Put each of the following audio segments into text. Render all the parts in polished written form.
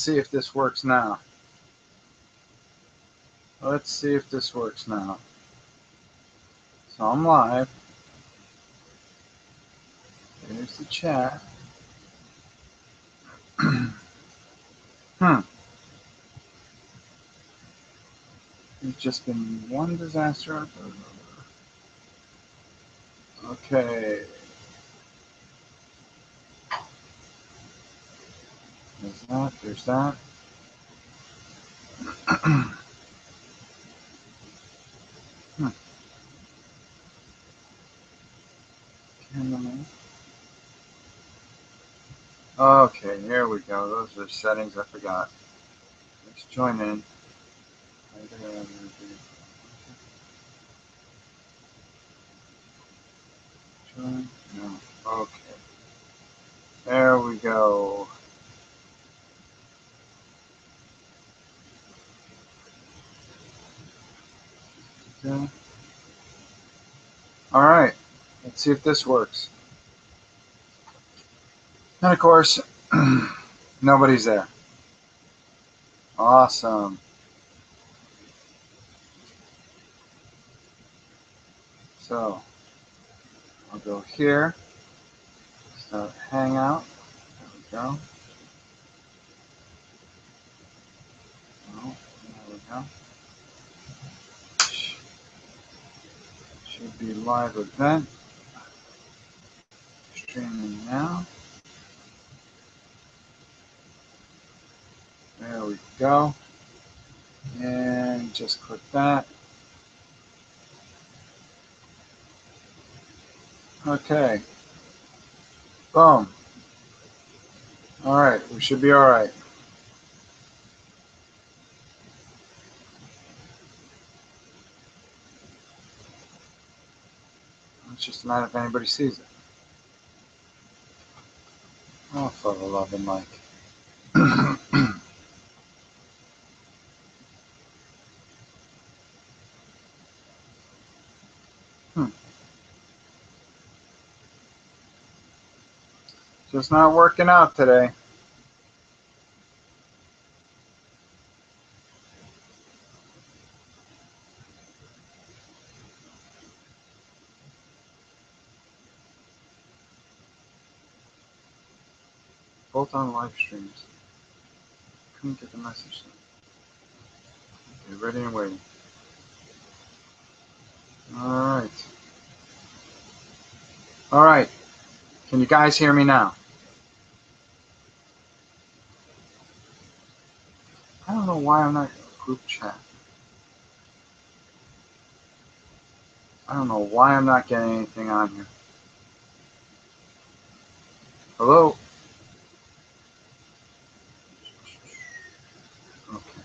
see if this works now. Let's see if this works now. So I'm live. There's the chat. There's just been one disaster after another. Okay. There's that. There's that. Okay, here we go. Those are settings I forgot. Let's join in. Join? No. Okay. There we go. Okay. All right. Let's see if this works. And of course, nobody's there. Awesome. So I'll go here. Start Hangout. There we go. Oh, there we go. Should be live event. Streaming now. There we go. And just click that. Okay. Boom. All right. We should be all right. It's just a matter if anybody sees it. Oh, for the love of Mike. Just not working out today. Both on live streams. Couldn't get the message. Okay, ready and waiting. All right. All right. Can you guys hear me now? I don't know why I'm not group chat. I don't know why I'm not getting anything on here. Hello? Okay.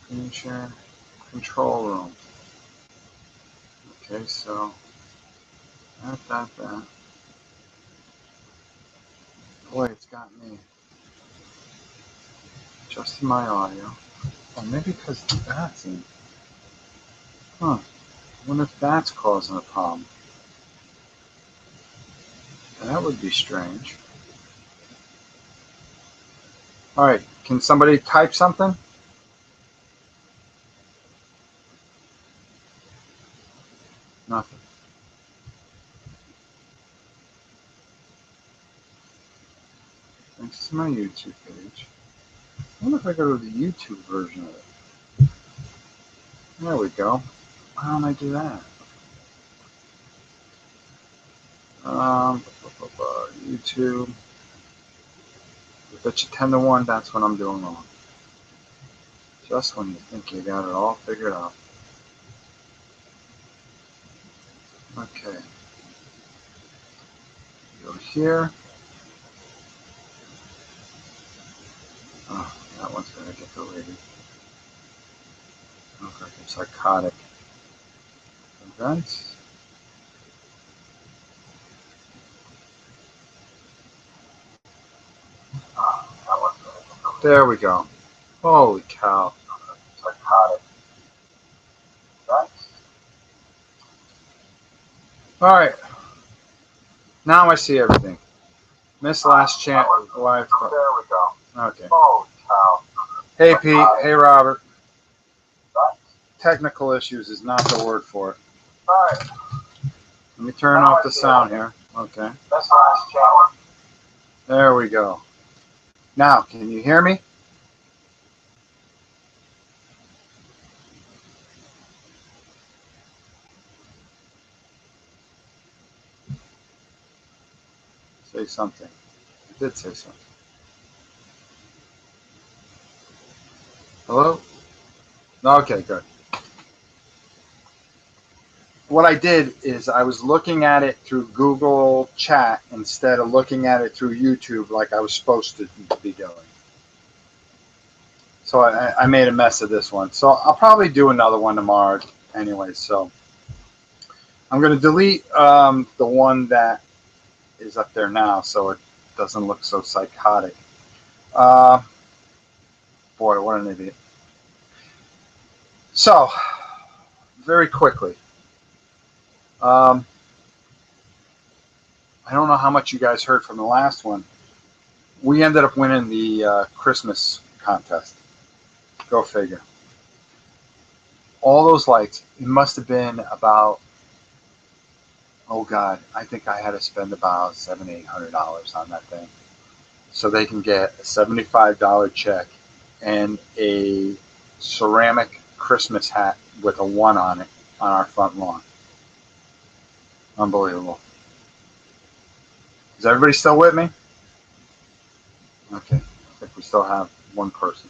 Screen share. Control room. Okay, so that. Boy, it's got me adjusting my audio. Oh, maybe because that's in. Huh. I wonder if that's causing a problem. That would be strange. All right, can somebody type something? Nothing. Thanks to my YouTube page. I wonder if I go to the YouTube version of it. There we go. Why don't I do that? YouTube. I bet you 10 to 1, that's what I'm doing wrong. Just when you think you got it all figured out. Okay. Go here. Oh, that one's going to get deleted. Look like a psychotic. Events. There we go. Holy cow. Psychotic. All right. Now I see everything. Missed last chance. Live. There we go. Okay. Hey, Pete. Hey, Robert. Technical issues is not the word for it. Alright. Let me turn off the sound here. Okay. That's nice, channel. There we go. Now, can you hear me? Say something. I did say something. Hello? Okay, good. What I did is I was looking at it through Google Chat instead of looking at it through YouTube like I was supposed to be doing. So I made a mess of this one. So I'll probably do another one tomorrow anyway. So I'm going to delete the one that is up there now so it doesn't look so psychotic. Boy, what an idiot. So, very quickly. I don't know how much you guys heard from the last one. We ended up winning the Christmas contest. Go figure. All those lights, it must have been about, oh God, I think I had to spend about $700-800 on that thing. So they can get a $75 check and a ceramic Christmas hat with a 1 on it on our front lawn. Unbelievable. Is everybody still with me? Okay, I think we still have one person.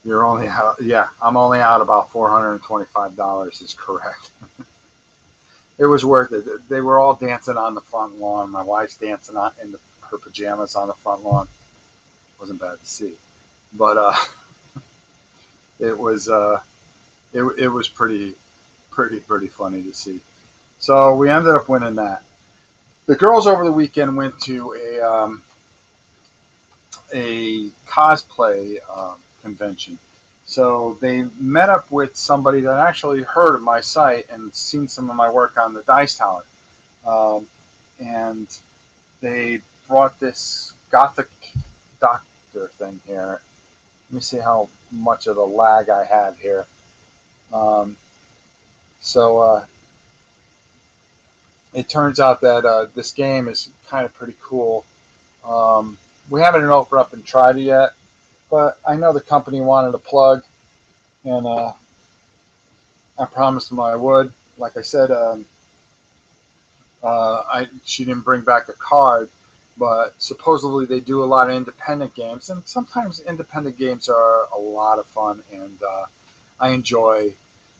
You're only out, yeah, I'm only out about $425 is correct. It was worth it. They were all dancing on the front lawn. My wife's dancing in her pajamas on the front lawn. Wasn't bad to see, but it was it was pretty funny to see. So we ended up winning that. The girls over the weekend went to a cosplay convention. So they met up with somebody that actually heard of my site and seen some of my work on the Dice Tower. And they brought this Gothic Doctor thing here. Let me see how much of the lag I have here. So it turns out that this game is kind of pretty cool. We haven't opened up and tried it yet, but I know the company wanted a plug, and I promised them I would. Like I said, she didn't bring back a card, but supposedly they do a lot of independent games, and sometimes independent games are a lot of fun, and I enjoy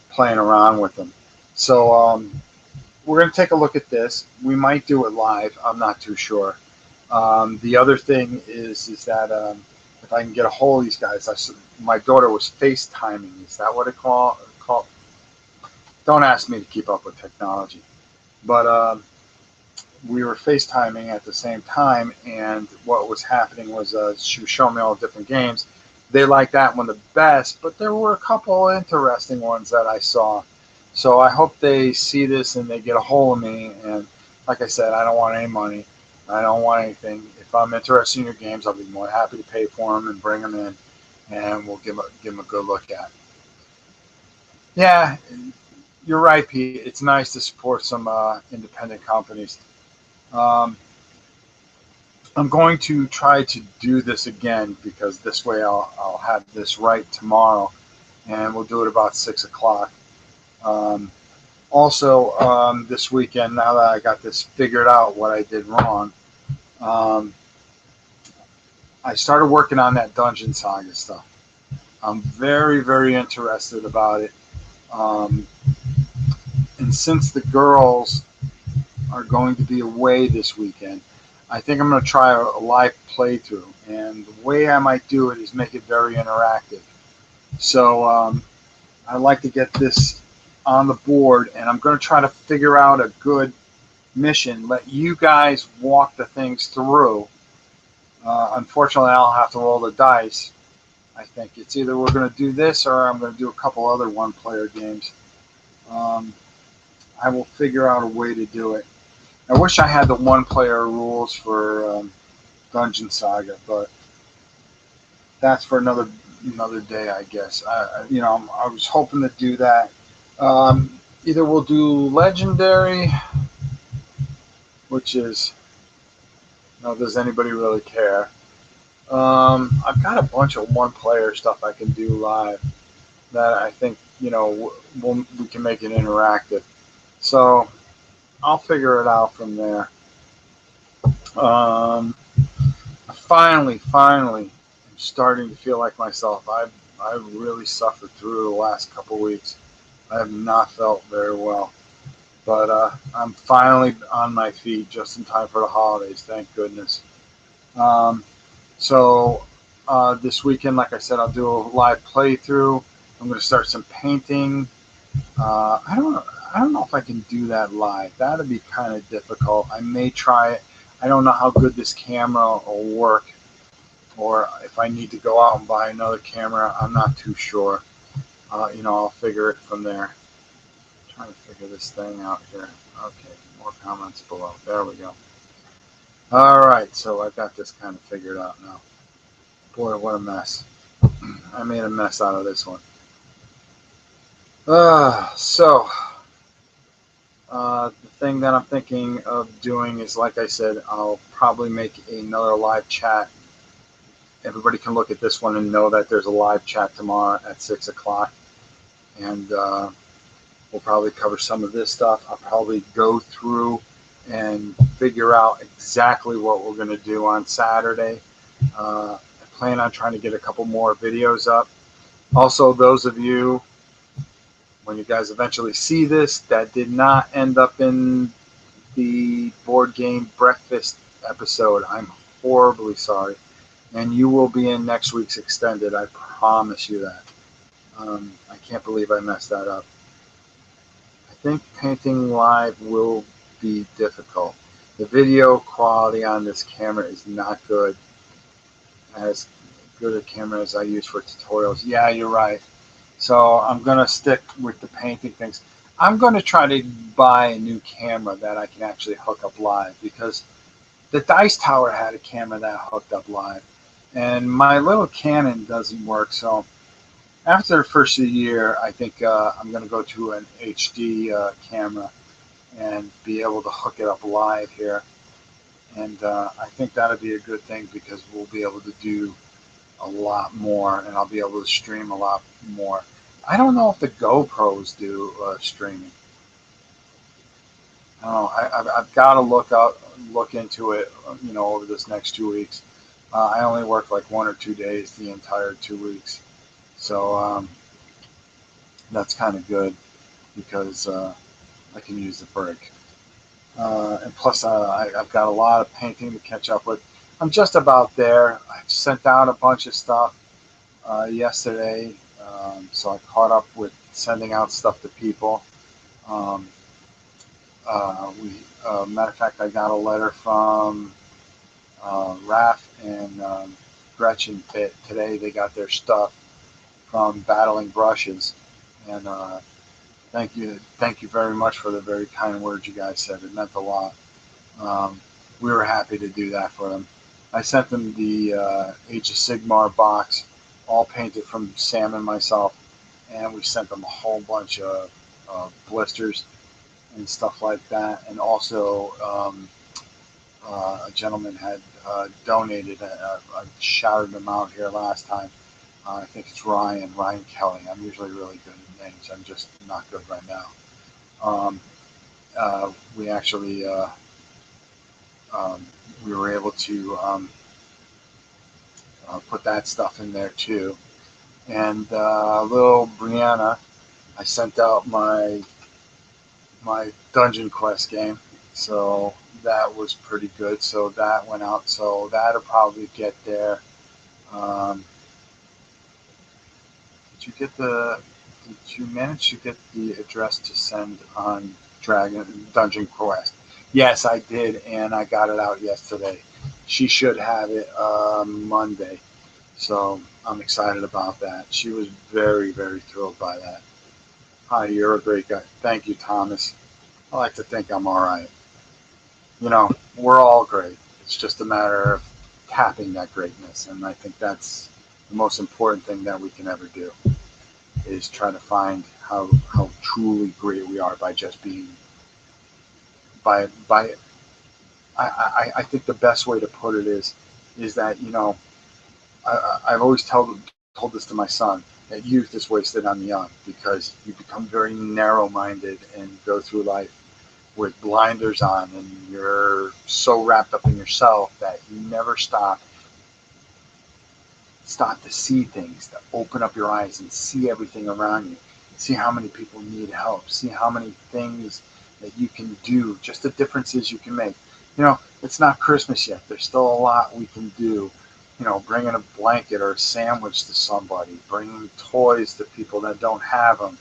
playing around with them. So we're going to take a look at this. We might do it live. I'm not too sure. The other thing is that if I can get a hold of these guys, my daughter was FaceTiming. Is that what it called? Don't ask me to keep up with technology, but we were FaceTiming at the same time, and what was happening was she was showing me all the different games. They liked that one the best, but there were a couple interesting ones that I saw. So I hope they see this and they get a hold of me. And like I said, I don't want any money. I don't want anything. If I'm interested in your games, I'll be more happy to pay for them and bring them in, and we'll give them a good look at. Yeah, you're right, Pete. It's nice to support some independent companies. Um, I'm going to try to do this again because this way I'll have this right tomorrow, and we'll do it about 6 o'clock. Um, Also, this weekend, now that I got this figured out, what I did wrong, um, I started working on that Dungeon Saga stuff. I'm very interested about it. Um, and since the girls are going to be away this weekend, I think I'm going to try a live playthrough. And the way I might do it is make it very interactive. So I'd like to get this on the board, and I'm going to try to figure out a good mission, let you guys walk the things through. Unfortunately, I'll have to roll the dice. I think it's either we're going to do this or I'm going to do a couple other one-player games. Um, I will figure out a way to do it. I wish I had the one-player rules for Dungeon Saga, but that's for another day, I guess. I was hoping to do that. Either we'll do legendary, which is, does anybody really care? I've got a bunch of one-player stuff I can do live that I think we can make it interactive. So I'll figure it out from there. Finally, I'm starting to feel like myself. I've really suffered through the last couple weeks. I have not felt very well, but I'm finally on my feet just in time for the holidays. Thank goodness. Um, so this weekend, like I said, I'll do a live playthrough. I'm going to start some painting. I don't know. I don't know if I can do that live. That'd be kind of difficult. I may try it. I don't know how good this camera will work, or if I need to go out and buy another camera. I'm not too sure. I'll figure it from there. I'm trying to figure this thing out here. Okay, more comments below. There we go. All right, so I've got this kind of figured out now. Boy, what a mess. I made a mess out of this one. The thing that I'm thinking of doing is, like I said, I'll probably make another live chat. Everybody can look at this one and know that there's a live chat tomorrow at 6 o'clock. And we'll probably cover some of this stuff. I'll probably go through and figure out exactly what we're going to do on Saturday. I plan on trying to get a couple more videos up. Also, those of you, when you guys eventually see this, that did not end up in the board game breakfast episode, I'm horribly sorry. And you will be in next week's extended. I promise you that. I can't believe I messed that up. I think painting live will be difficult. The video quality on this camera is not good. As good a camera as I use for tutorials. Yeah, you're right. So I'm going to stick with the painting things. I'm going to try to buy a new camera that I can actually hook up live, because the Dice Tower had a camera that hooked up live, and my little Canon doesn't work. So after the first of the year, I think I'm going to go to an HD camera and be able to hook it up live here. And I think that'll be a good thing, because we'll be able to do a lot more, and I'll be able to stream a lot more. I don't know if the GoPros do streaming. I don't know. I've got to look into it, over this next 2 weeks. I only work like 1 or 2 days the entire 2 weeks, so that's kind of good, because I can use the break. And plus, I've got a lot of painting to catch up with. I'm just about there. I sent out a bunch of stuff yesterday, so I caught up with sending out stuff to people. Matter of fact, I got a letter from Raph and Gretchen today. They got their stuff from Battling Brushes, and thank you very much for the very kind words you guys said. It meant a lot. We were happy to do that for them. I sent them the Age of Sigmar box, all painted from Sam and myself, and we sent them a whole bunch of blisters and stuff like that. And also, a gentleman had donated. I shouted him out here last time. I think it's Ryan Kelly. I'm usually really good at names. I'm just not good right now. We actually we were able to put that stuff in there too. And little Brianna, I sent out my Dungeon Quest game, so that was pretty good. So that went out. So that'll probably get there. Did you manage to get the address to send on Dungeon Quest? Yes, I did, and I got it out yesterday. She should have it Monday, so I'm excited about that. She was very, very thrilled by that. Hi, you're a great guy. Thank you, Thomas. I like to think I'm all right. We're all great. It's just a matter of tapping that greatness, and I think that's the most important thing that we can ever do is try to find how truly great we are by just being by I think the best way to put it is that, I've always told this to my son, that youth is wasted on the young, because you become very narrow-minded and go through life with blinders on, and you're so wrapped up in yourself that you never stop to see things, to open up your eyes and see everything around you, see how many people need help, see how many things that you can do, just the differences you can make. It's not Christmas yet. There's still a lot we can do. Bringing a blanket or a sandwich to somebody, bringing toys to people that don't have them,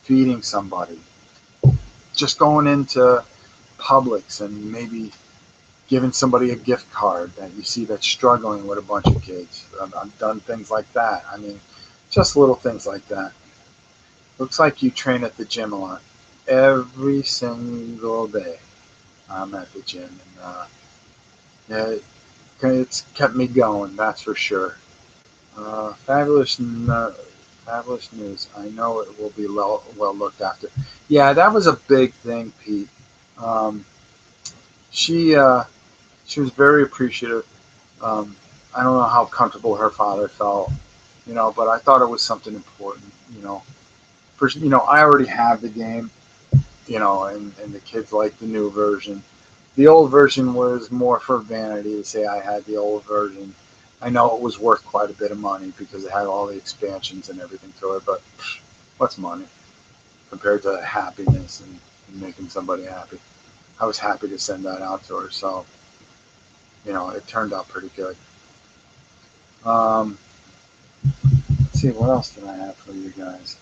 feeding somebody, just going into Publix and maybe giving somebody a gift card that you see that's struggling with a bunch of kids. I've done things like that. I mean, just little things like that. Looks like you train at the gym a lot. Every single day I'm at the gym, and yeah, it's kept me going, that's for sure. Fabulous news. I know it will be well looked after. Yeah, that was a big thing, Pete. Um, she she was very appreciative. I don't know how comfortable her father felt, but I thought it was something important. First, I already have the game, and the kids like the new version. The old version was more for vanity to say I had the old version. I know it was worth quite a bit of money because it had all the expansions and everything to it, but what's money compared to happiness and making somebody happy? I was happy to send that out to her, so it turned out pretty good. Um, let's see, what else did I have for you guys?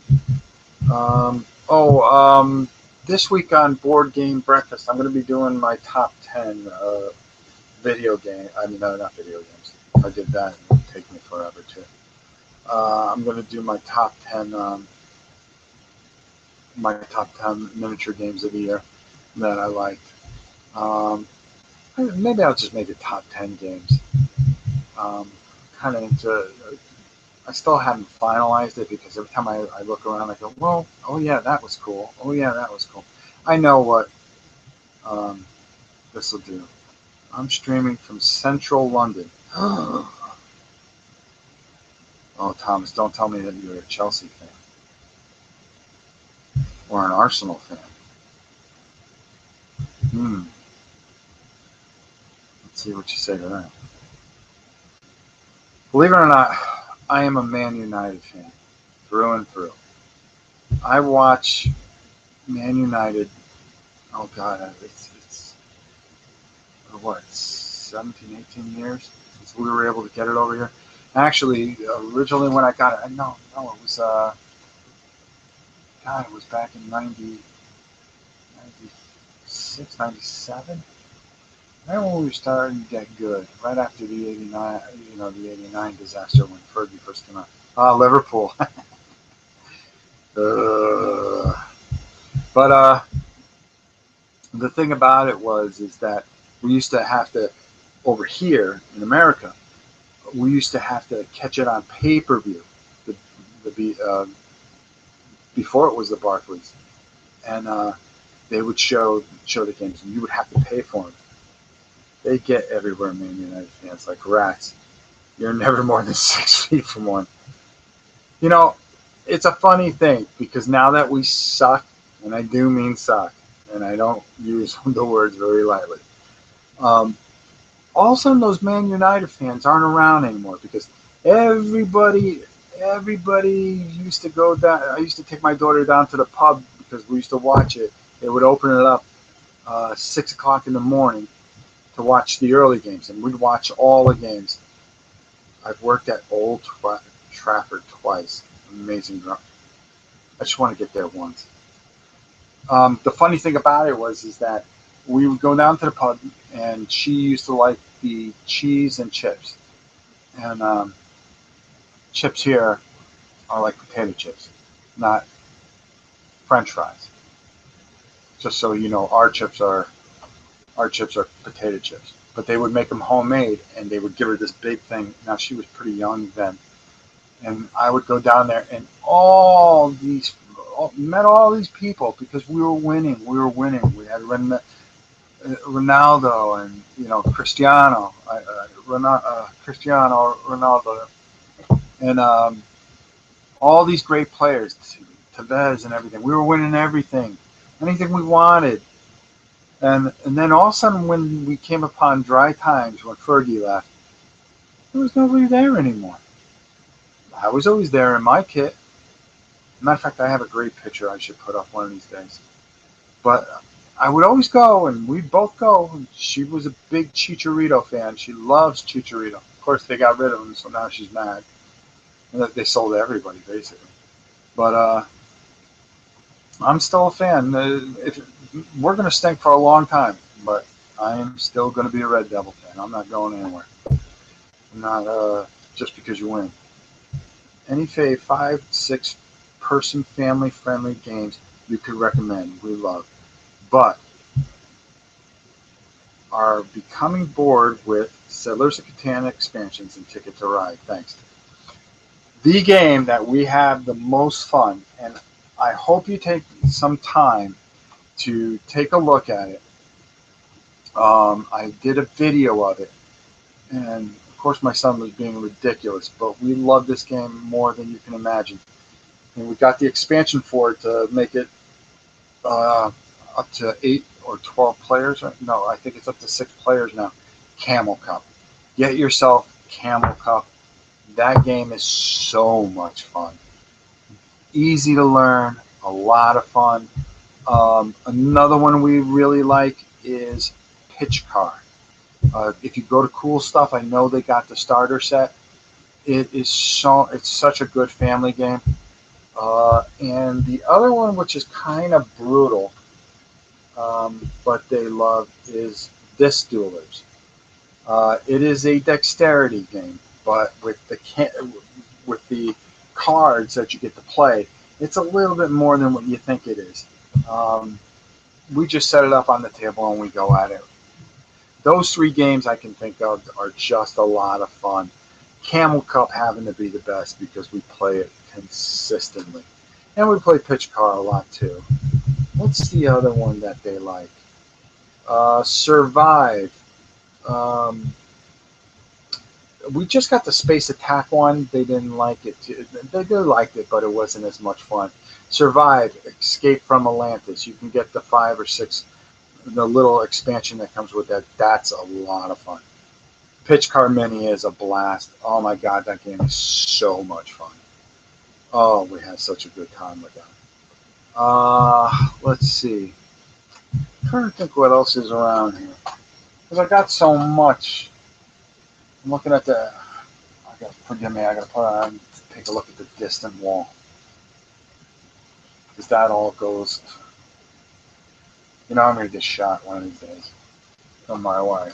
This week on Board Game Breakfast, I'm going to be doing my top 10 video game. I mean, no, not video games. If I did that, it would take me forever too. I'm going to do my top 10 miniature games of the year that I liked. Um, Maybe I'll just make it top 10 games. Um, kind of into. I still haven't finalized it because every time I look around, I go, well, oh yeah, that was cool. Oh yeah, that was cool. I know what um, this will do. I'm streaming from central London. Oh, Thomas, don't tell me that you're a Chelsea fan or an Arsenal fan. Hmm. Let's see what you say to that. Believe it or not, I am a Man United fan through and through. I watch Man United. Oh God, it's what, 17, 18 years since we were able to get it over here. Actually, originally when I got it, no, it was God, it was back in 96, 97. Right when we were starting to get good, right after the '89, the '89 disaster when Fergie first came out. Liverpool. But the thing about it is that we used to have to, over here in America, we used to have to catch it on pay-per-view. The, Before it was the Barclays, and they would show the games, and you would have to pay for them. They get everywhere, Man United fans, like rats. You're never more than 6 feet from one. You know, it's a funny thing because now that we suck, and I do mean suck, and I don't use the words very lightly. Um, all of a sudden, those Man United fans aren't around anymore because everybody, everybody used to go down. I used to take my daughter down to the pub because we used to watch it. They would open it up 6 o'clock in the morning to watch the early games, and we'd watch all the games. I've worked at Old Trafford twice. Amazing. I just want to get there once. The funny thing about it is that we would go down to the pub, and she used to like the cheese and chips. And chips here are like potato chips, not French fries. Just so you know, our chips are potato chips. But they would make them homemade, and they would give her this big thing. Now she was pretty young then, and I would go down there, and met all these people because we were winning. We were winning. We had Ronaldo and Cristiano Ronaldo, and all these great players, Tevez and everything. We were winning everything, anything we wanted. And then all of a sudden, when we came upon dry times, when Fergie left, there was nobody there anymore. I was always there in my kit. Matter of fact, I have a great picture I should put up one of these days. But I would always go, and we'd both go. She was a big Chicharito fan. She loves Chicharito. Of course, they got rid of him, so now she's mad. And they sold everybody, basically. But I'm still a fan. We're going to stink for a long time, but I am still going to be a Red Devil fan. I'm not going anywhere. I'm not just because you win. Any 5, 6 person family friendly games you could recommend, we love. But are becoming bored with Settlers of Catan expansions and Ticket to Ride. Thanks. The game that we have the most fun, and I hope you take some time to take a look at it. I did a video of it, and of course my son was being ridiculous, but we love this game more than you can imagine. And we got the expansion for it to make it up to 8 or 12 players. No, I think it's up to 6 players now. Camel Cup. Get yourself Camel Cup. That game is so much fun. Easy to learn, a lot of fun. Another one we really like is Pitch Car. If you go to Cool Stuff, I know they got the starter set. It's such a good family game. And the other one, which is kind of brutal, but they love, is Disc Duelers. It is a dexterity game, but with the cards that you get to play, it's a little bit more than what you think it is. We just set it up on the table and we go at it. Those 3 games I can think of are just a lot of fun. Camel Cup having to be the best because we play it consistently. And we play Pitch Car a lot too. What's the other one that they like? Survive. Um, we just got the Space Attack one. They didn't like it. They liked it, but it wasn't as much fun. Survive. Escape from Atlantis. You can get the 5 or 6, the little expansion that comes with that. That's a lot of fun. Pitch Car Mini is a blast. Oh my God, that game is so much fun. Oh, we had such a good time with that. Let's see. I'm trying to think what else is around here. Because I got so much. I'm looking at the. Forgive me. I got to put on. Take a look at the distant wall. Because that all goes. I'm gonna get shot one of these days. On my way.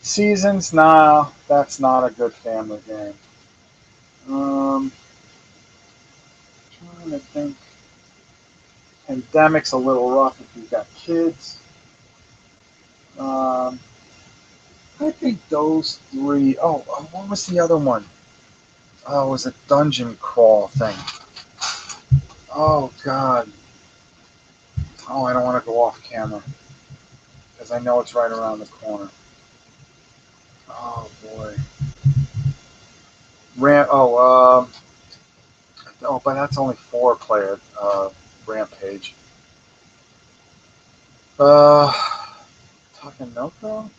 Seasons. Nah, that's not a good family game. Trying to think. Pandemic's a little rough if you've got kids. I think those 3. Oh, what was the other one? Oh, it was a dungeon crawl thing. Oh, God. Oh, I don't want to go off camera because I know it's right around the corner. Oh, boy. But that's only 4-player Rampage. Takenoko?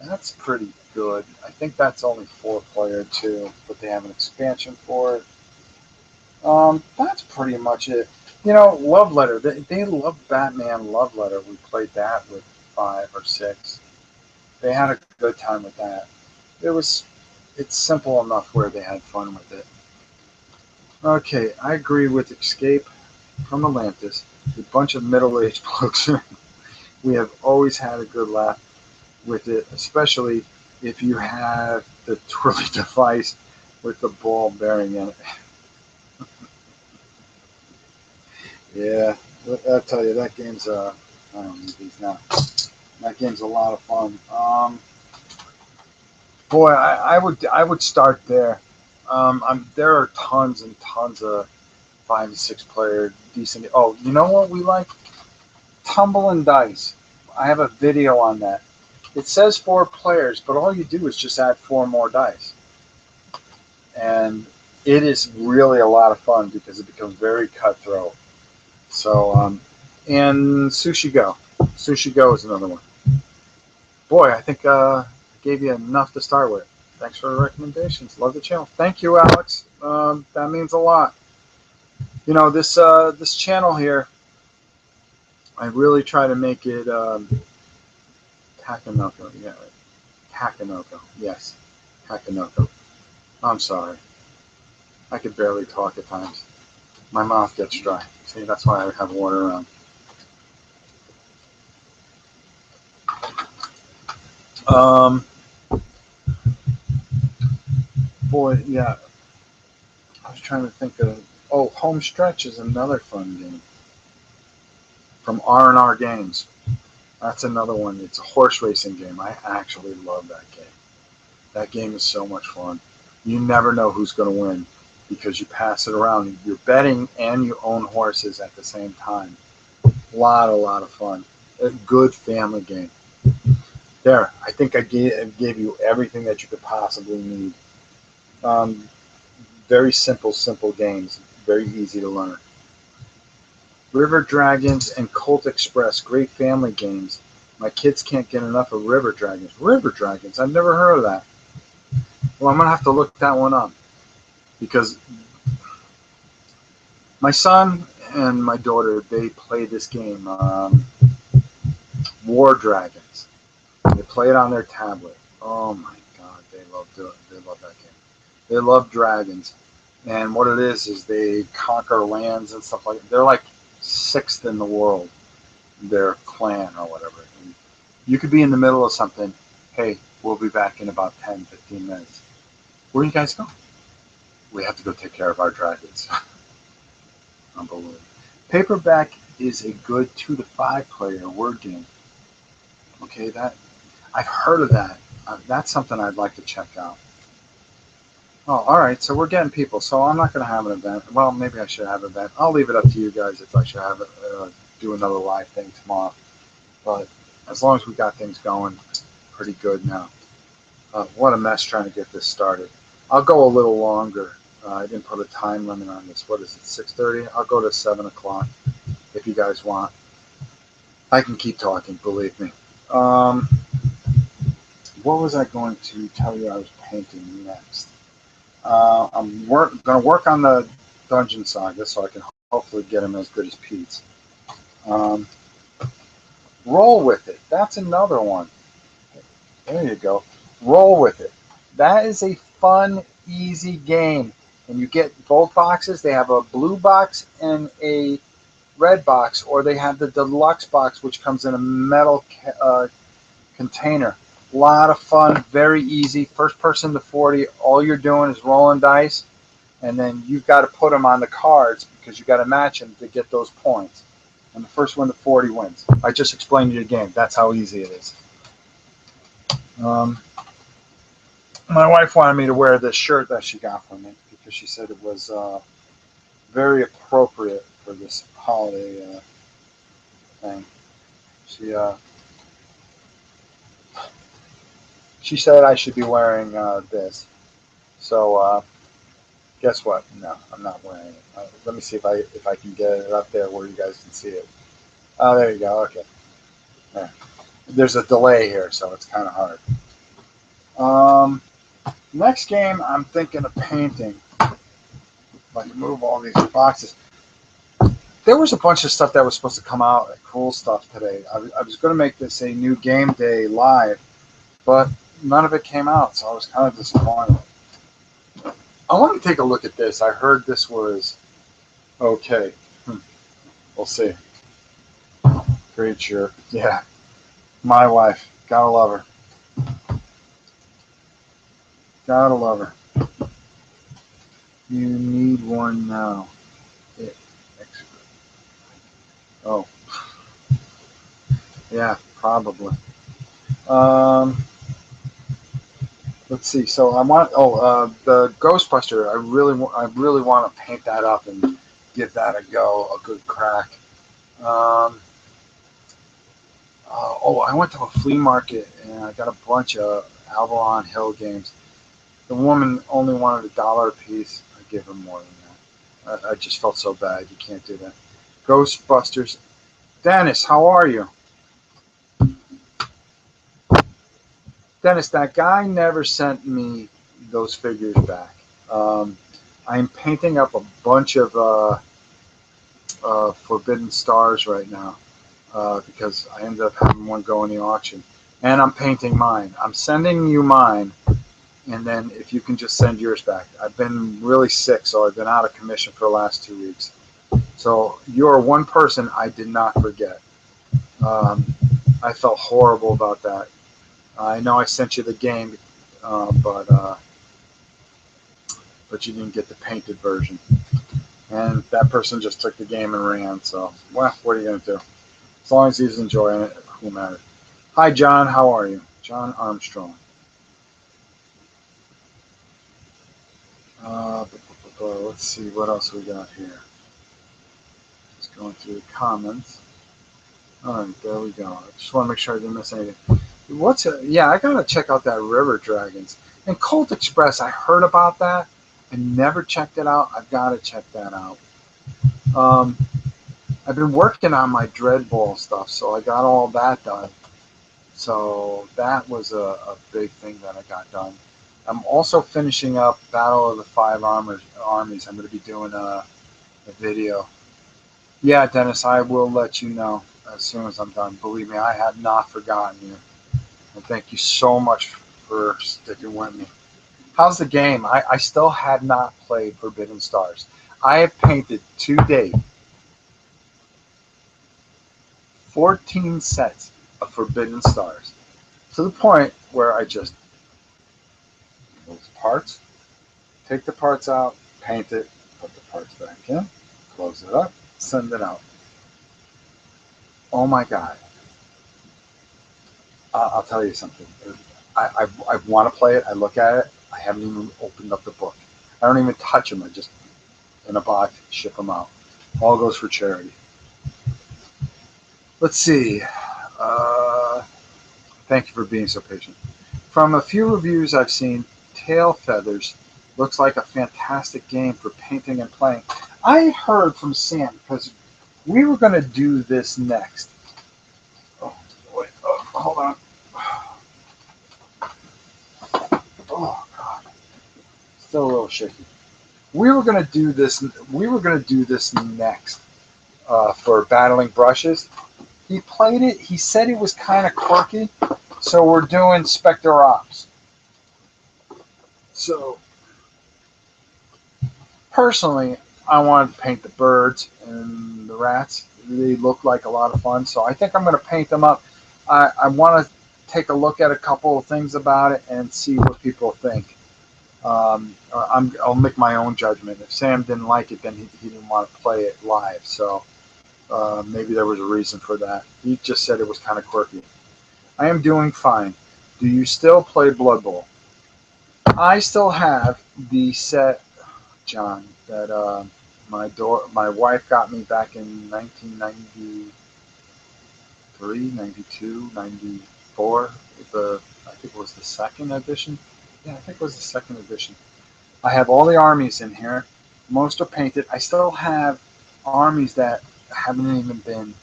That's pretty good. I think that's only 4-player too, but they have an expansion for it. That's pretty much it. Love Letter. They love Batman Love Letter. We played that with 5 or 6. They had a good time with that. It's simple enough where they had fun with it. Okay, I agree with Escape from Atlantis. A bunch of middle-aged blokes. We have always had a good laugh with it, especially if you have the twirly device with the ball bearing in it. Yeah, I'll tell you, that game's I don't need these now. That game's a lot of fun. Boy, I would start there. There are tons and tons of 5 and 6 player decent. Oh, you know what we like? Tumble and Dice. I have a video on that. It says 4 players, but all you do is just add 4 more dice, and it is really a lot of fun because it becomes very cutthroat. So, and Sushi Go. Sushi Go is another one. Boy, I think I gave you enough to start with. Thanks for the recommendations. Love the channel. Thank you, Alex. That means a lot. You know, this channel here, I really try to make it Takanoko. Yeah, Takanoko. Yes, Takanoko. I'm sorry. I could barely talk at times. My mouth gets dry. See, that's why I have water around. Um, boy, yeah. I was trying to think of. Oh, Home Stretch is another fun game from R&R Games. That's another one. It's a horse racing game. I actually love that game. That game is so much fun. You never know who's going to win because you pass it around. You're betting and you own horses at the same time. A lot of fun. A good family game. There, I think I gave you everything that you could possibly need. Um, very simple games. Very easy to learn. River Dragons and Colt Express, great family games. My kids can't get enough of River Dragons. River Dragons, I've never heard of that. Well, I'm gonna have to look that one up because my son and my daughter they play this game, War Dragons. They play it on their tablet. Oh my God, they love that game. They love dragons, and what it is they conquer lands and stuff like that. They're like sixth in the world, their clan or whatever. And you could be in the middle of something. Hey, we'll be back in about 10, 15 minutes. Where are you guys going? We have to go take care of our dragons. Unbelievable. Paperback is a good 2 to 5 player word game. Okay, that I've heard of that. That's something I'd like to check out. Oh, all right. So we're getting people. So I'm not going to have an event. Well, maybe I should have an event. I'll leave it up to you guys if I should have it, do another live thing tomorrow. But as long as we got things going, pretty good now. What a mess trying to get this started. I'll go a little longer. I didn't put a time limit on this. What is it? 6:30. I'll go to 7 o'clock if you guys want. I can keep talking. Believe me. Um, what was I going to tell you I was painting next? I'm going to work on the Dungeon Saga so I can hopefully get him as good as Pete's. Um, Roll with it. That's another one. There you go. Roll with it. That is a fun, easy game. And you get both boxes. They have a blue box and a red box, or they have the deluxe box, which comes in a metal container. A lot of fun, very easy. First person to 40. All you're doing is rolling dice, and then you've got to put them on the cards because you've got to match them to get those points. And the first one to 40 wins. I just explained you the game. That's how easy it is. My wife wanted me to wear this shirt that she got for me because she said it was very appropriate for this holiday thing. She she said I should be wearing this. So guess what? No, I'm not wearing it. Let me see if I can get it up there where you guys can see it. Oh, there you go. Okay. There. There's a delay here, so it's kind of hard. Next game, I'm thinking of painting. If I can move all these boxes. There was a bunch of stuff that was supposed to come out, cool stuff today. I was going to make this a new game day live, but none of it came out, so I was kind of disappointed. I want to take a look at this. I heard this was okay. We'll see. Great shirt. Yeah. My wife. Gotta love her. Gotta love her. You need one now. Yeah. Oh. Yeah, probably. Um, Let's see. So I want the Ghostbuster. I really want to paint that up and give that a go, a good crack. Um, I went to a flea market and I got a bunch of Avalon Hill games. The woman only wanted $1 a piece. I gave her more than that. I just felt so bad. You can't do that. Ghostbusters. Dennis, how are you? Dennis, that guy never sent me those figures back. Um, I'm painting up a bunch of Forbidden Stars right now because I ended up having one go in the auction. And I'm painting mine. I'm sending you mine, and then if you can just send yours back. I've been really sick, so I've been out of commission for the last 2 weeks. So you're one person I did not forget. Um, I felt horrible about that. I know I sent you the game, but you didn't get the painted version. And that person just took the game and ran. So, well, what are you going to do? As long as he's enjoying it, who matters? Hi, John. How are you? John Armstrong. Let's see what else we got here. Just going through the comments. All right, there we go. I just want to make sure I didn't miss anything. Yeah, I gotta check out that River Dragons and Colt Express. I heard about that and never checked it out. I've got to check that out. Um, I've been working on my Dreadball stuff, so I got all that done. So that was a big thing that I got done. I'm also finishing up Battle of the Armies. I'm going to be doing a video. Yeah, Dennis, I will let you know as soon as I'm done. Believe me, I have not forgotten you. And thank you so much for sticking with me. How's the game? I still have not played Forbidden Stars. I have painted to date 14 sets of Forbidden Stars to the point where I just move parts, take the parts out, paint it, put the parts back in, close it up, send it out. Oh my God. I'll tell you something. I want to play it. I look at it. I haven't even opened up the book. I don't even touch them. I just, in a box, ship them out. All goes for charity. Let's see. Uh, Thank you for being so patient. From a few reviews I've seen, Tail Feathers looks like a fantastic game for painting and playing. I heard from Sam because we were going to do this next. Oh, wait, hold on. Oh God, still a little shaky. We were going to do this. We were going to do this next for Battling Brushes. He played it. He said it was kind of quirky, so we're doing Spectre Ops. So personally, I wanted to paint the birds and the rats. They look like a lot of fun, so I think I'm going to paint them up. I want to take a look at a couple of things about it and see what people think. I'll make my own judgment. If Sam didn't like it, then he didn't want to play it live. So maybe there was a reason for that. He just said it was kind of quirky. I am doing fine. Do you still play Blood Bowl? I still have the set, John, that my wife got me back in 1993, 92, 94. I think it was the second edition. Yeah, I think it was the second edition. I have all the armies in here. Most are painted. I still have armies that haven't even been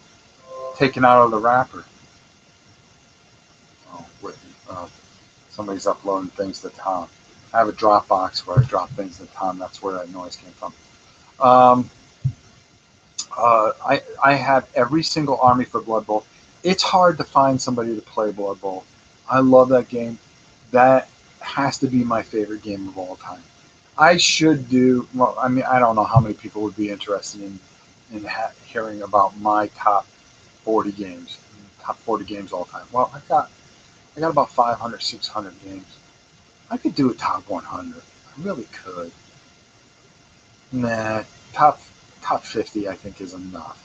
taken out of the wrapper. Oh, wait. Uh, Somebody's uploading things to Tom. I have a Dropbox where I drop things to Tom. That's where that noise came from. Um, I have every single army for Blood Bowl. It's hard to find somebody to play Blood Bowl. I love that game. That has to be my favorite game of all time. I should do. Well, I mean, I don't know how many people would be interested in hearing about my top 40 games, top 40 games all time. Well, I got about 500, 600 games. I could do a top 100. I really could. Nah, top top 50 I think is enough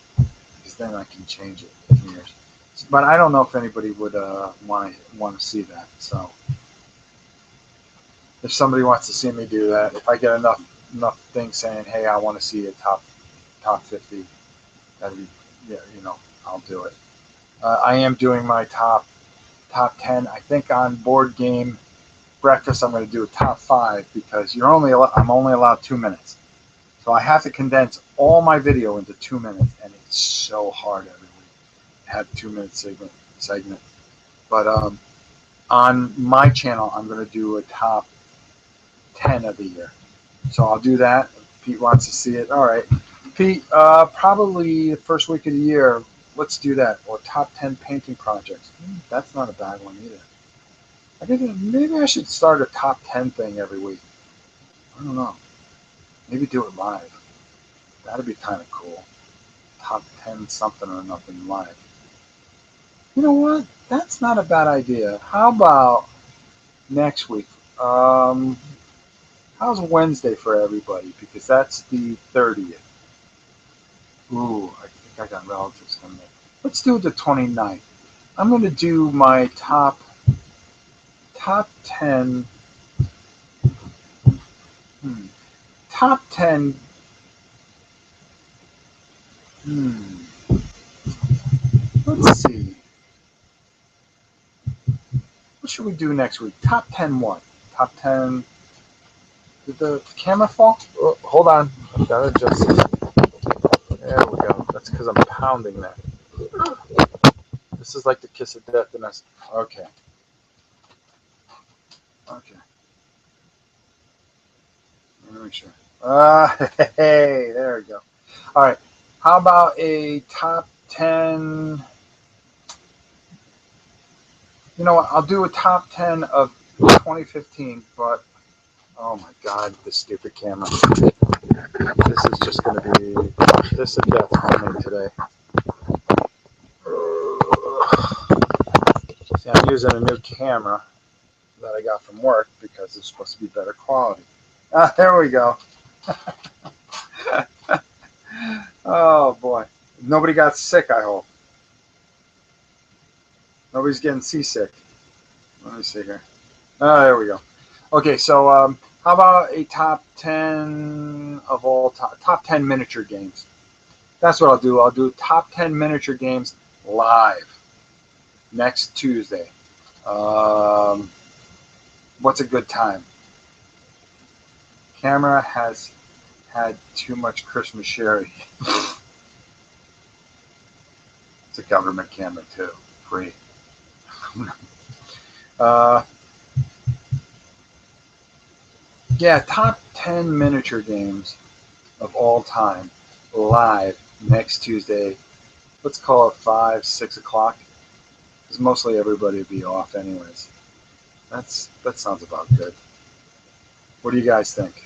because then I can change it in years. But I don't know if anybody would want to see that. So if somebody wants to see me do that, if I get enough things saying, hey, I want to see a top 50, that'd be, yeah, I'll do it. I am doing my top 10. I think on Board Game Breakfast I'm going to do a top 5 because I'm only allowed 2 minutes. So I have to condense all my video into 2 minutes, and it's so hard every week to have 2 minute segment. But on my channel, I'm going to do a top 10 of the year. So I'll do that. If Pete wants to see it. All right, Pete. Probably the first week of the year. Let's do that. Or top 10 painting projects. That's not a bad one either. Maybe I should start a top 10 thing every week. I don't know. Maybe do it live. That'd be kind of cool. Top 10 something or nothing live. You know what? That's not a bad idea. How about next week? How's Wednesday for everybody? Because that's the 30th. Ooh, I think I got relatives coming in. Let's do the 29th. I'm going to do my top 10. Top 10. Let's see. What should we do next week? Top 10 what? Top 10. Did the camera fall? Oh, hold on. I've got to adjust it. There we go. That's because I'm pounding that. This is like the kiss of death in us. Okay. Okay. Let me make sure. Hey, there we go. All right. How about a top 10? You know what? I'll do a top 10 of 2015, but oh my God, this stupid camera. This is just going to be this of death for me today. See, I'm using a new camera that I got from work because it's supposed to be better quality. There we go. Oh boy. Nobody got sick, I hope. Nobody's getting seasick. Let me see here. Oh, there we go. Okay, so how about a top 10 of all top 10 miniature games? That's what I'll do. I'll do top 10 miniature games live next Tuesday. What's a good time? Camera has had too much Christmas sherry. It's a government camera too, free. Yeah, top 10 miniature games of all time live next Tuesday. Let's call it 5, 6 o'clock, because mostly everybody will be off anyways. That sounds about good. What do you guys think?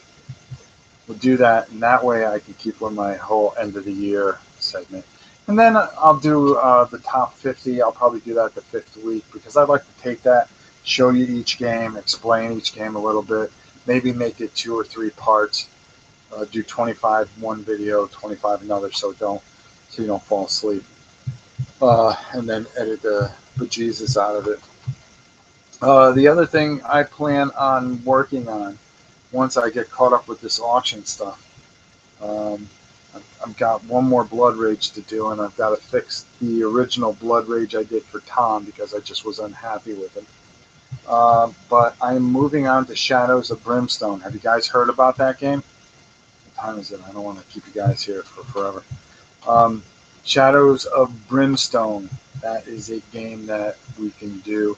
We'll do that, and that way I can keep with my whole end of the year segment. And then I'll do the top 50. I'll probably do that the 5th week because I'd like to take that, show you each game, explain each game a little bit, maybe make it 2 or 3 parts. Do 25 one video, 25 another, so you don't fall asleep. And then edit the bejesus out of it. The other thing I plan on working on once I get caught up with this auction stuff, I've got one more Blood Rage to do, and I've got to fix the original Blood Rage I did for Tom because I just was unhappy with him. But I'm moving on to Shadows of Brimstone. Have you guys heard about that game? What time is it? I don't want to keep you guys here for forever. Shadows of Brimstone. That is a game that we can do.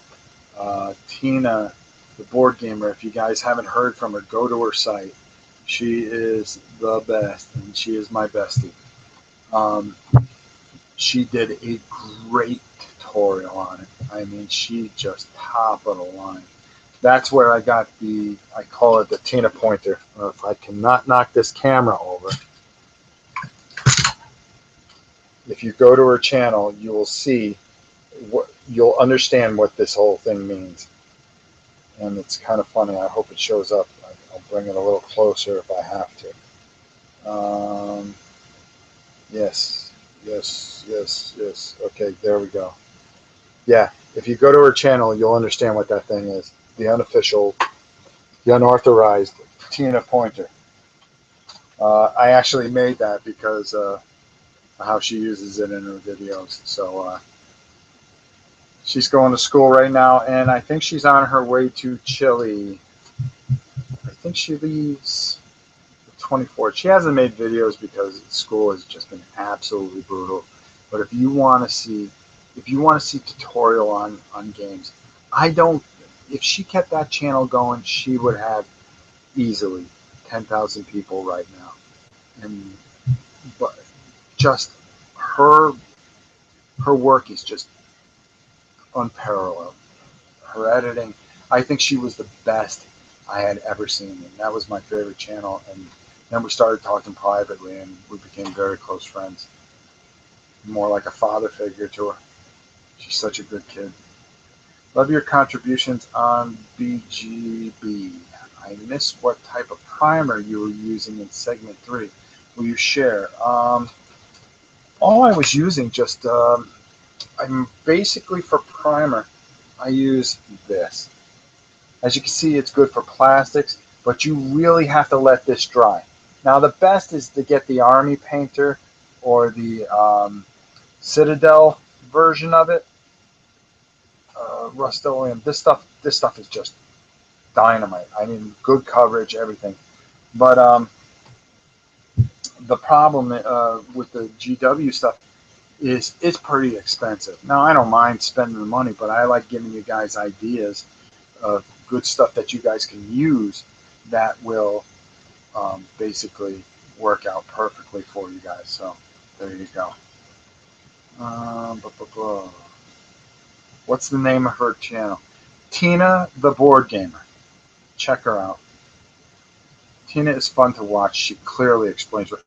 Tina, the board gamer, if you guys haven't heard from her, go to her site. She is the best, and she is my bestie. She did a great tutorial on it. I mean, she just top of the line. That's where I got I call it the Tina pointer. If I cannot knock this camera over, if you go to her channel, you will see you'll understand what this whole thing means. And it's kind of funny. I hope it shows up. I'll bring it a little closer if I have to. Yes. Okay, there we go. Yeah, if you go to her channel, you'll understand what that thing is. The unofficial The unauthorized Tina Pointer. I actually made that because how she uses it in her videos. So she's going to school right now, and I think she's on her way to Chile. I think she leaves the 24th. She hasn't made videos because school has just been absolutely brutal. But if you want to see tutorial on games, I don't. If she kept that channel going, she would have easily 10,000 people right now. And but just her her work is just unparalleled. Her editing, I think she was the best I had ever seen, and that was my favorite channel. And then we started talking privately, and we became very close friends. More like a father figure to her. She's such a good kid. Love your contributions on BGB. I missed what type of primer you were using in segment 3. Will you share? All I was using just, I'm basically for primer, I use this. As you can see, it's good for plastics, but you really have to let this dry. Now, the best is to get the Army Painter or the Citadel version of it. Rust-Oleum. This stuff is just dynamite. I mean, good coverage, everything. But the problem with the GW stuff is it's pretty expensive. Now, I don't mind spending the money, but I like giving you guys ideas of good stuff that you guys can use that will basically work out perfectly for you guys. So there you go. Blah, blah, blah. What's the name of her channel? Tina the Board Gamer. Check her out. Tina is fun to watch. She clearly explains what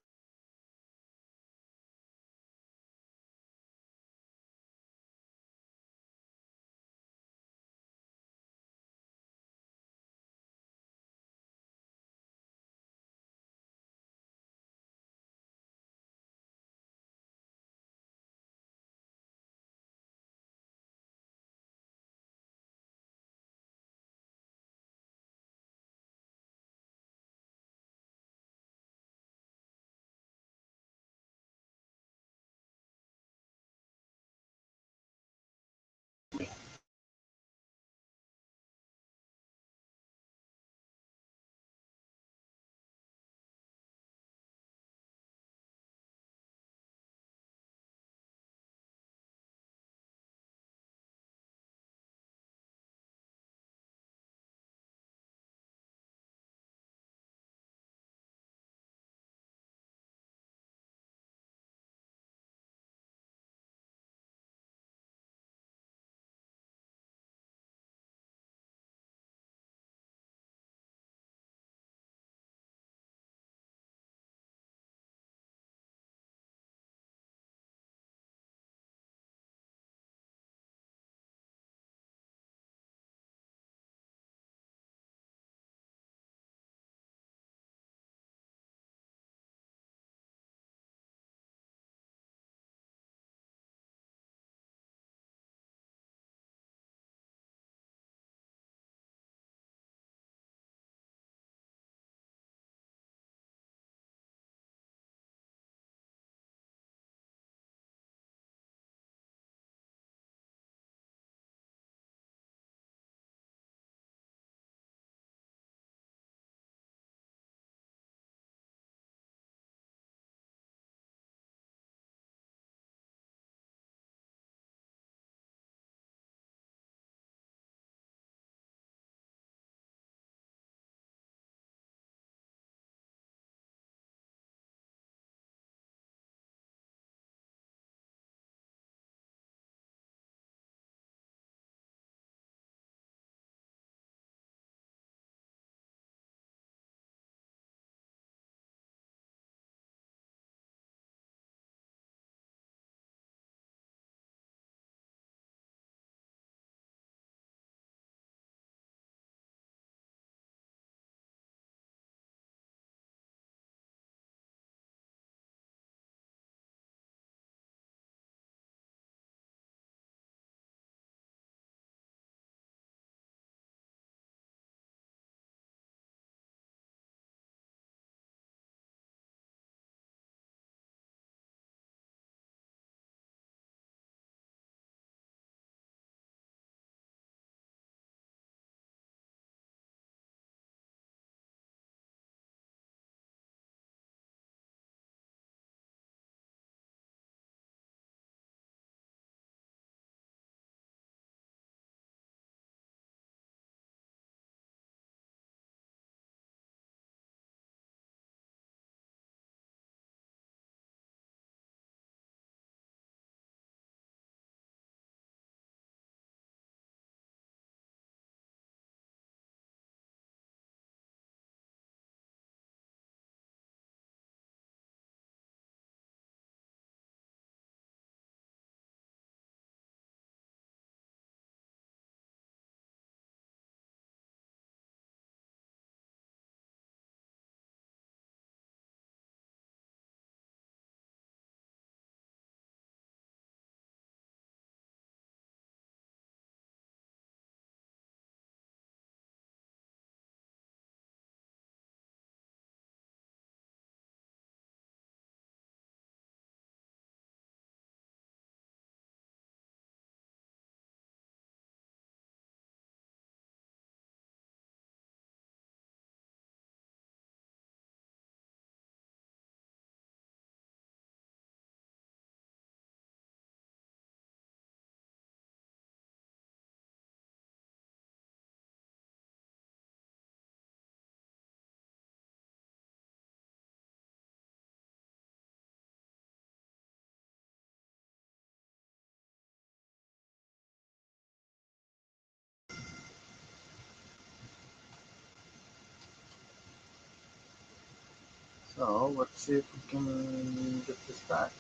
So let's see if we can get this back.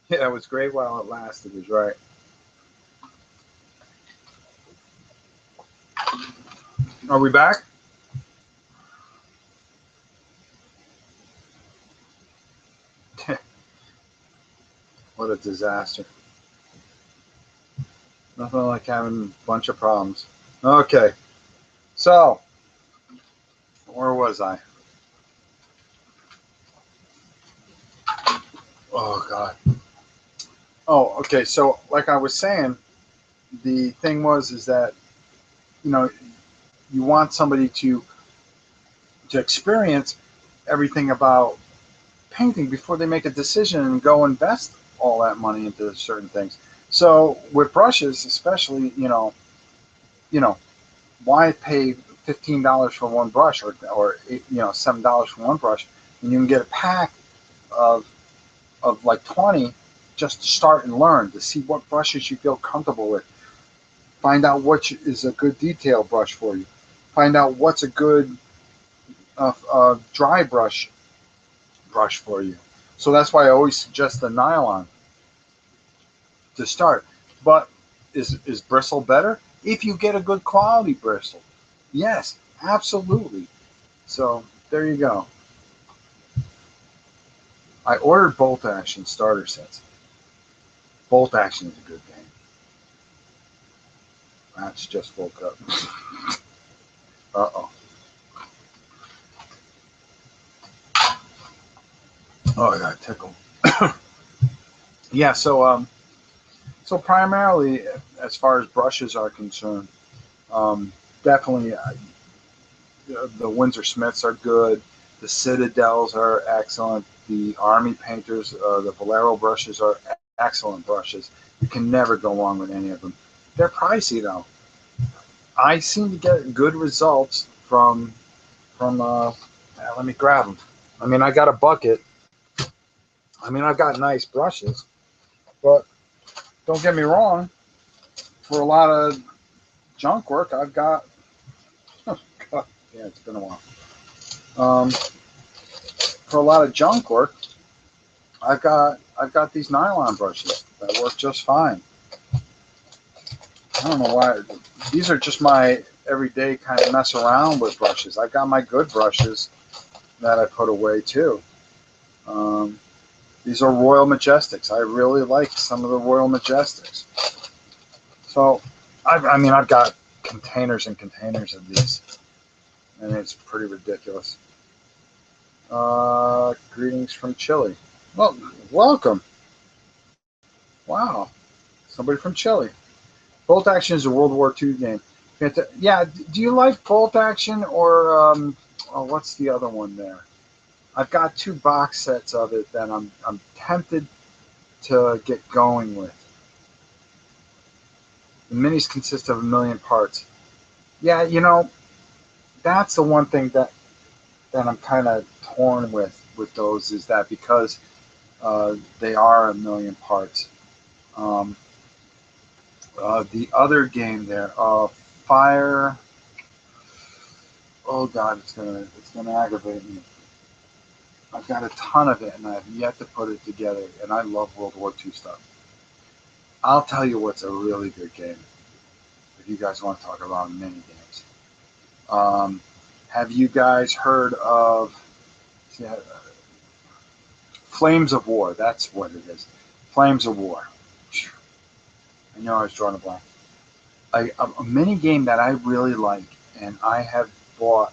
Yeah, it was great while it lasted, is right. Are we back? What a disaster. Nothing like having a bunch of problems. Okay, so where was I? Oh, God. Oh, okay. So, like I was saying, the thing was is that you know you want somebody to experience everything about painting before they make a decision and go invest all that money into certain things. So with brushes, especially, you know, why pay $15 for one brush or $7 for one brush, and you can get a pack of like 20 just to start and learn to see what brushes you feel comfortable with. Find out what is a good detail brush for you. Find out what's a good dry brush for you. So that's why I always suggest the nylon to start. But is bristle better? If you get a good quality bristle, yes, absolutely. So there you go. I ordered Bolt Action starter sets. Bolt Action is a good game. That's just woke up. Uh-oh. Oh, I got tickled. Yeah, so primarily, as far as brushes are concerned, definitely the Windsor Smiths are good. The Citadels are excellent. The Army Painters, the Valero brushes are excellent brushes. You can never go wrong with any of them. They're pricey though. I seem to get good results from. Let me grab them. I mean, I got a bucket. I mean, I've got nice brushes, but don't get me wrong. For a lot of junk work, I've got. Oh God, yeah, it's been a while. For a lot of junk work, I've got these nylon brushes that work just fine. I don't know why. These are just my everyday kind of mess around with brushes. I got my good brushes that I put away too. Um, these are Royal Majestics. I really like some of the Royal Majestics. So, I mean, I've got containers and containers of these, and it's pretty ridiculous. Greetings from Chile. Well, welcome. Wow, somebody from Chile. Bolt Action is a World War II game. Yeah, do you like Bolt Action or what's the other one there? I've got two box sets of it that I'm tempted to get going with. The minis consist of 1,000,000 parts. Yeah, that's the one thing that I'm kind of torn with those is that because they are 1,000,000 parts. Um, the other game there, Fire. Oh God, it's gonna aggravate me. I've got a ton of it, and I've yet to put it together. And I love World War II stuff. I'll tell you what's a really good game. If you guys want to talk about mini games, um, have you guys heard of yeah, Flames of War? That's what it is. Flames of War. I know I was drawing a blank. A mini game that I really like, and I have bought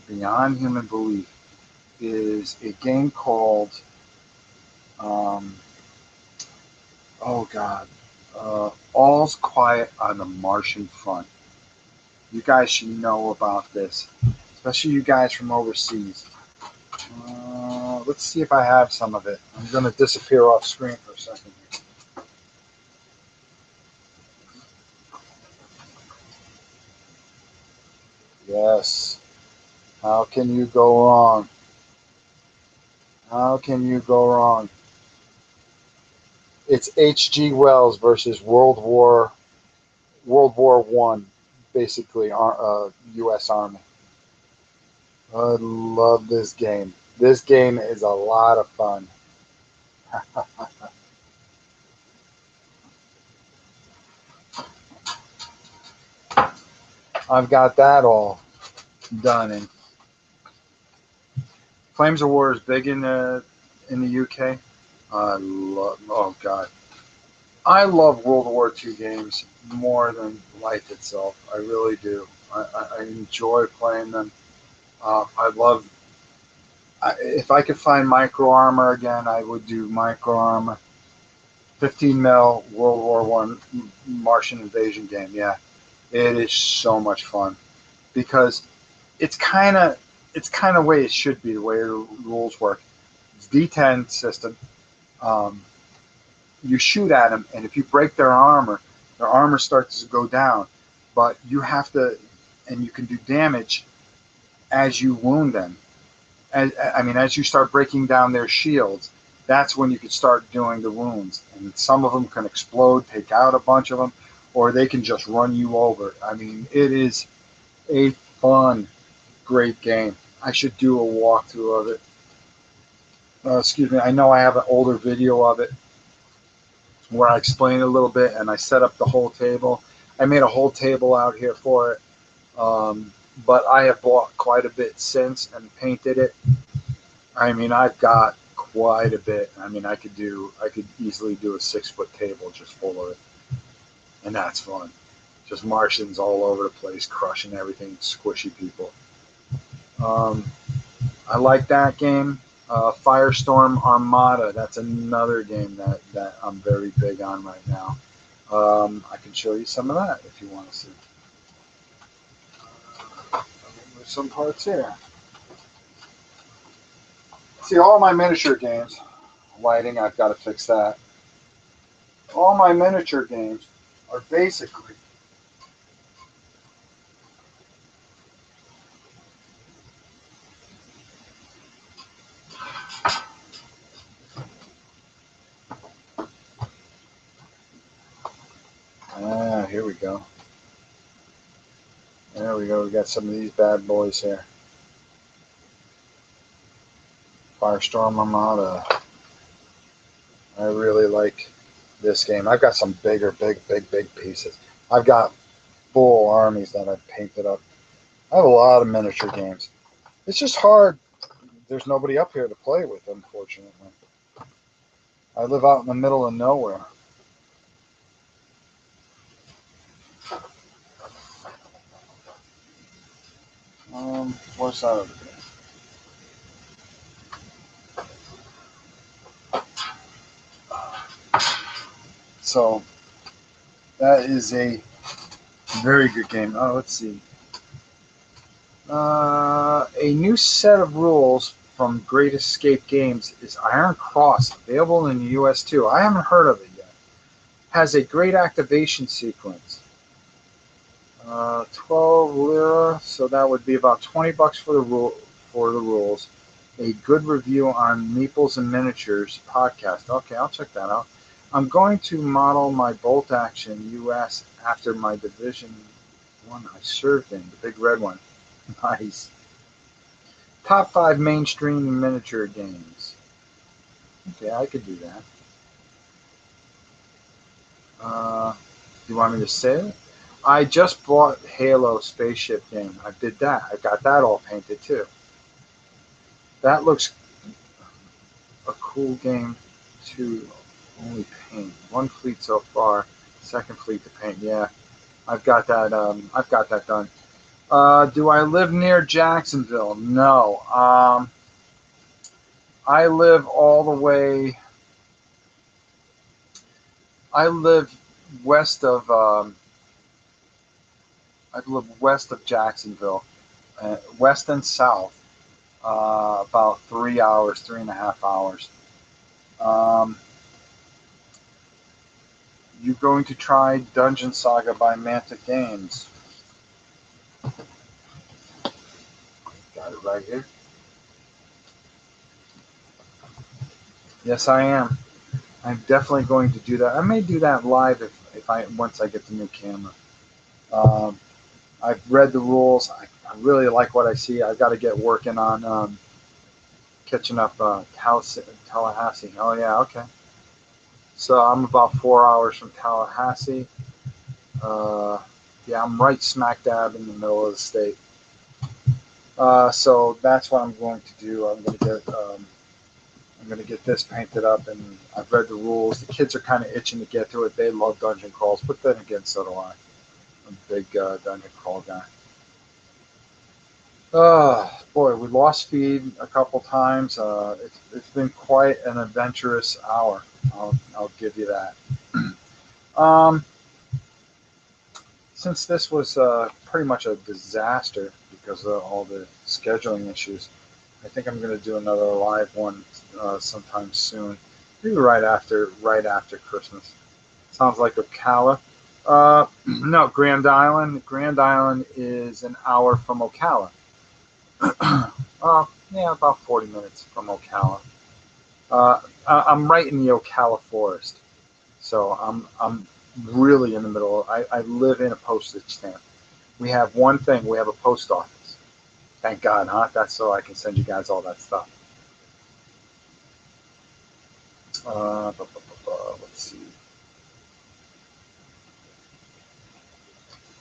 beyond human belief, is a game called um, oh God, All's Quiet on the Martian Front. You guys should know about this, especially you guys from overseas. Let's see if I have some of it. I'm going to disappear off screen for a second here. Yes. How can you go wrong? How can you go wrong? It's H.G. Wells versus World War One, basically, U.S. Army. I love this game. This game is a lot of fun. I've got that all done. And Flames of War is big in the UK. I love. Oh God, I love World War II games more than life itself. I really do. I enjoy playing them. I love. If I could find Micro Armor again, I would do Micro Armor. 15 mil World War I Martian invasion game. Yeah, it is so much fun because it's kind of way it should be, the way the rules work. It's D10 system. Um, you shoot at them, and if you break their armor starts to go down. But you have to, and you can do damage as you wound them. As you start breaking down their shields, that's when you can start doing the wounds. And some of them can explode, take out a bunch of them, or they can just run you over. I mean, it is a fun, great game. I should do a walkthrough of it. Excuse me. I know I have an older video of it where I explain it a little bit and I set up the whole table. I made a whole table out here for it, but I have bought quite a bit since and painted it. I mean, I've got quite a bit. I mean, I could easily do a 6 foot table just full of it, and that's fun. Just Martians all over the place, crushing everything, squishy people. Um, I like that game. Firestorm Armada. That's another game that I'm very big on right now. I can show you some of that if you want to see. There's some parts here. See, all my miniature games. Lighting, I've got to fix that. All my miniature games are basically here we go. There we go. We got some of these bad boys here. Firestorm Armada. I really like this game. I've got some big pieces. I've got full armies that I've painted up. I have a lot of miniature games. It's just hard. There's nobody up here to play with, unfortunately. I live out in the middle of nowhere. What's that over there? So that is a very good game. Oh, let's see. A new set of rules from Great Escape Games is Iron Cross, available in the US too. I haven't heard of it yet. Has a great activation sequence. 12 lira, so that would be about $20 for the rules. A good review on Meeples and Miniatures podcast. Okay, I'll check that out. I'm going to model my bolt action US after my Division 1 I served in, the big red one. Nice. Top 5 mainstream miniature games. Okay, I could do that. You want me to say it? I just bought Halo Spaceship game. I did that. I got that all painted too. That looks a cool game to only paint. One fleet so far. Second fleet to paint. Yeah, I've got that. I've got that done. Do I live near Jacksonville? No. I live all the way. I live west of. I live west of Jacksonville, west and south. About 3 hours, 3.5 hours. Um, you're going to try Dungeon Saga by Mantic Games. Got it right here. Yes, I am. I'm definitely going to do that. I may do that live if I once I get the new camera. Um, I've read the rules. I really like what I see. I've got to get working on catching up Tallahassee. Oh yeah, okay. So I'm about 4 hours from Tallahassee. Uh, yeah, I'm right smack dab in the middle of the state. So that's what I'm going to do. I'm going to get this painted up, and I've read the rules. The kids are kind of itching to get to it. They love dungeon crawls, but then again, so do I. I'm a big dungeon crawl guy. Boy, we lost feed a couple times. It's been quite an adventurous hour. I'll give you that. Um, since this was pretty much a disaster because of all the scheduling issues, I think I'm going to do another live one sometime soon, maybe right after Christmas. Sounds like Ocala. No, Grand Island. Grand Island is an hour from Ocala. Yeah, about 40 minutes from Ocala. I'm right in the Ocala forest, so I'm really in the middle. I live in a postage stamp. We have one thing. We have a post office. Thank God, huh? That's so I can send you guys all that stuff. Let's see.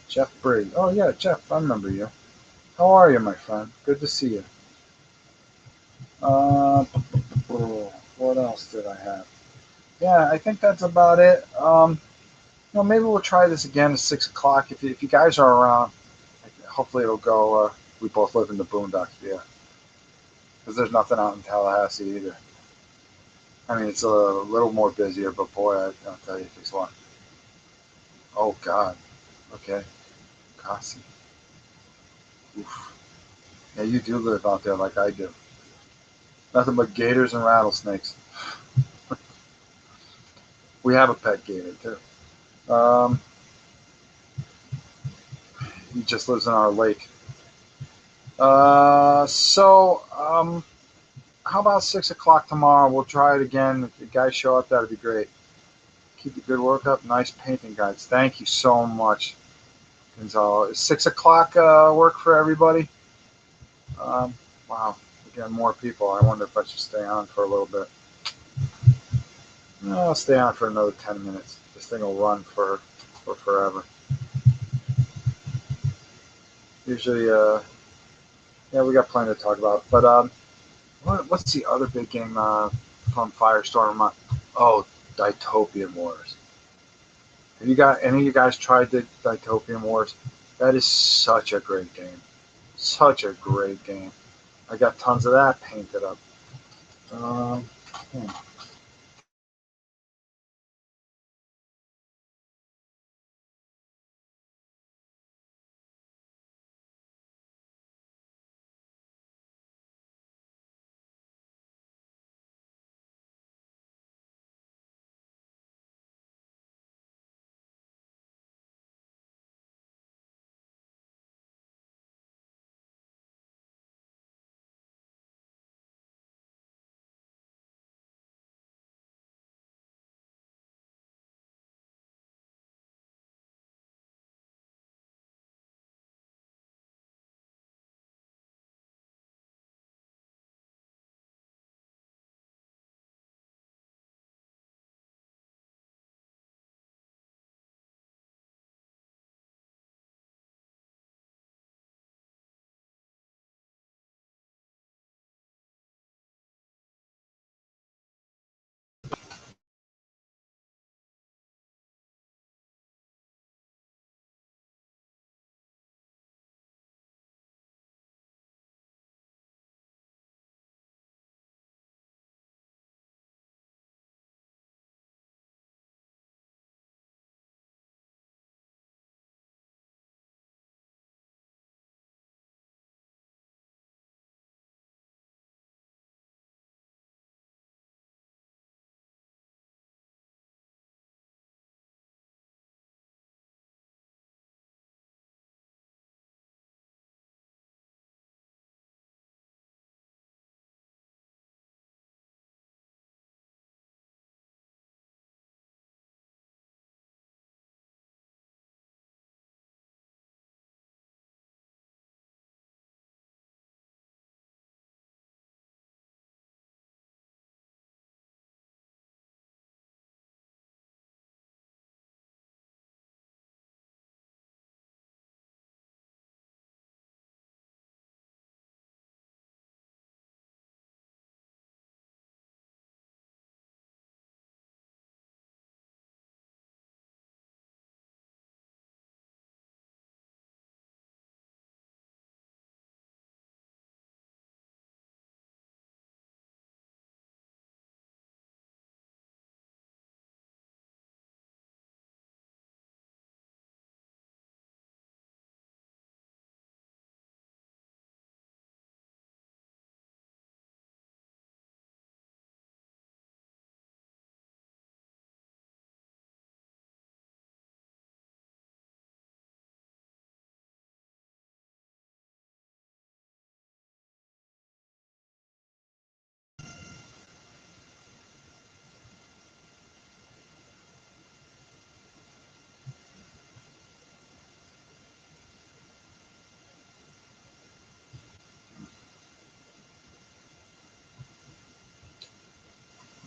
Jeff Briggs. Oh yeah, Jeff. I remember you. How are you, my friend? Good to see you. Uh, what else did I have? Yeah, I think that's about it. Maybe we'll try this again at 6 o'clock. If you guys are around, hopefully it'll go. We both live in the boondocks, yeah. Because there's nothing out in Tallahassee either. I mean, it's a little more busier, but boy, I'll tell you, it takes a lot. Oh God. Okay. Kasi. Oof. Yeah, you do live out there like I do. Nothing but gators and rattlesnakes. We have a pet gator too. Um, he just lives in our lake. How about 6 o'clock tomorrow? We'll try it again. If the guys show up, that'd be great. Keep the good work up. Nice painting, guys. Thank you so much, Gonzalo. Is 6 o'clock work for everybody? Um, wow, we're getting more people. I wonder if I should stay on for a little bit. No, I'll stay on for another 10 minutes. This thing will run for forever. Usually, yeah, we got plenty to talk about. But what's the other big game from Firestorm? Oh, Dytopian Wars. Have you got any of you guys tried the Dytopian Wars? That is such a great game. Such a great game. I got tons of that painted up. Um, hmm.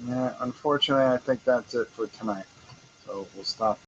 Yeah, unfortunately, I think that's it for tonight. So we'll stop